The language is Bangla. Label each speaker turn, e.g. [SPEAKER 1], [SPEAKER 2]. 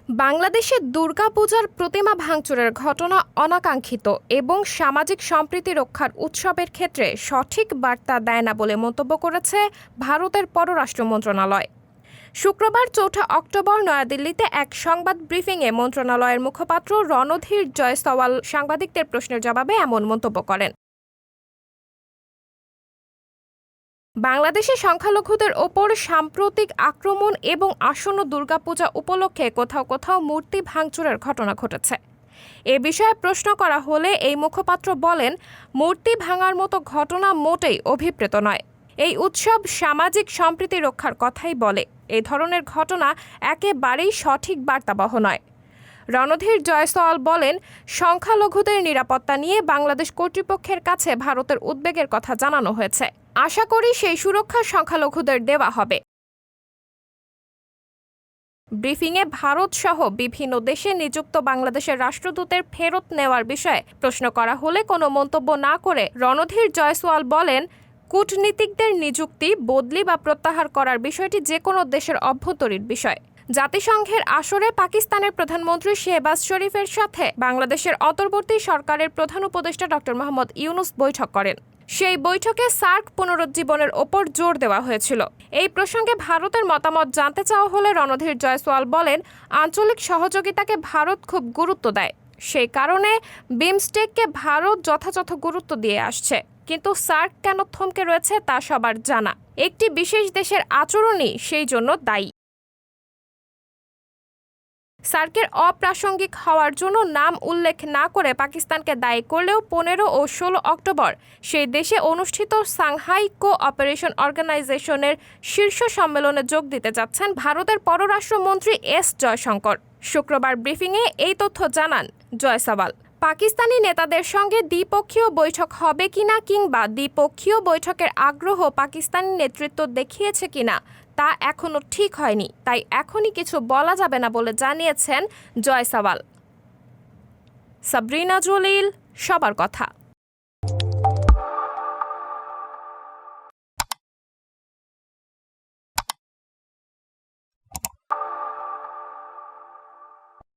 [SPEAKER 1] বাংলাদেশে দুর্গাপূজার প্রতিমা ভাঙচুরের ঘটনা অনাকাঙ্ক্ষিত এবং সামাজিক সম্প্রীতি রক্ষার উৎসবের ক্ষেত্রে সঠিক বার্তা দেয় না বলে মন্তব্য করেছে ভারতের পররাষ্ট্র মন্ত্রণালয়। শুক্রবার ৪ অক্টোবর নয়াদিল্লিতে এক সংবাদ ব্রিফিংয়ে মন্ত্রণালয়ের মুখপাত্র রণধীর জয়সওয়াল সাংবাদিকদের প্রশ্নের জবাবে এমন মন্তব্য করেন। বাংলাদেশে সংখ্যালঘুদের ওপর সাম্প্রতিক আক্রমণ এবং আসন্ন দুর্গাপূজা উপলক্ষে কোথাও কোথাও মূর্তি ভাঙচুরের ঘটনা ঘটেছে। এ বিষয়ে প্রশ্ন করা হলে এই মুখপাত্র বলেন, মূর্তি ভাঙার মতো ঘটনা মোটেই অভিপ্রেত নয়। এই উৎসব সামাজিক সম্প্রীতি রক্ষার কথাই বলে। এই ধরনের ঘটনা একেবারেই সঠিক বার্তাবহ নয়। রণধীর জয়সওয়াল বলেন, সংখ্যালঘুদের নিরাপত্তা নিয়ে বাংলাদেশ কর্তৃপক্ষের কাছে ভারতের উদ্বেগের কথা জানানো হয়েছে। আশা করি সেই সুরক্ষা সংখ্যালঘুদের দেওয়া হবে। ব্রিফিংয়ে ভারত সহ বিভিন্ন দেশে নিযুক্ত বাংলাদেশের রাষ্ট্রদূতের ফেরত নেওয়ার বিষয়ে প্রশ্ন করা হলে কোনো মন্তব্য না করে রণধীর জয়সওয়াল বলেন, কূটনীতিকদের নিযুক্তি, বদলি বা প্রত্যাহার করার বিষয়টি যে কোনো দেশের অভ্যন্তরীণ বিষয়। জাতিসংঘের আসরে পাকিস্তানের প্রধানমন্ত্রী শেহবাজ শরীফের সাথে বাংলাদেশের অন্তর্বর্তী সরকারের প্রধান উপদেষ্টা ডক্টর মোহাম্মদ ইউনুস বৈঠক করেন। সেই বৈঠকে সার্ক পুনরুজ্জীবনের ওপর জোর দেওয়া হয়েছিল। এই প্রসঙ্গে ভারতের মতামত জানতে চাওয়া হলে রণধীর জয়সওয়াল বলেন, আঞ্চলিক সহযোগিতাকে ভারত খুব গুরুত্ব দেয়। সেই কারণে বিমস্টেককে ভারত যথাযথ গুরুত্ব দিয়ে আসছে। কিন্তু সার্ক কেন থমকে রয়েছে তা সবার জানা। একটি বিশেষ দেশের আচরণই সেই জন্য দায়ী। সার্কের অপ্রাসঙ্গিক হওয়ার জন্য নাম উল্লেখ না করে পাকিস্তানকে দায়ী করলেও 15 ও 16 অক্টোবর সেই দেশে অনুষ্ঠিত সাংহাই কো-অপারেশন অর্গানাইজেশনের শীর্ষ সম্মেলনে যোগ দিতে যাচ্ছেন ভারতের পররাষ্ট্রমন্ত্রী এস জয়শঙ্কর। শুক্রবার ব্রিফিংয়ে এই তথ্য জানান জয়সওয়াল। পাকিস্তানি নেতাদের সঙ্গে দ্বিপক্ষীয় বৈঠক হবে কিনা কিংবা দ্বিপক্ষীয় বৈঠকের আগ্রহ পাকিস্তানি নেতৃত্ব দেখিয়েছে কিনা তা এখনো ঠিক হয়নি, তাই এখনই কিছু বলা যাবে না বলে জানিয়েছেন জয়সওয়াল। সাবরিনা জলিল, সবার কথা।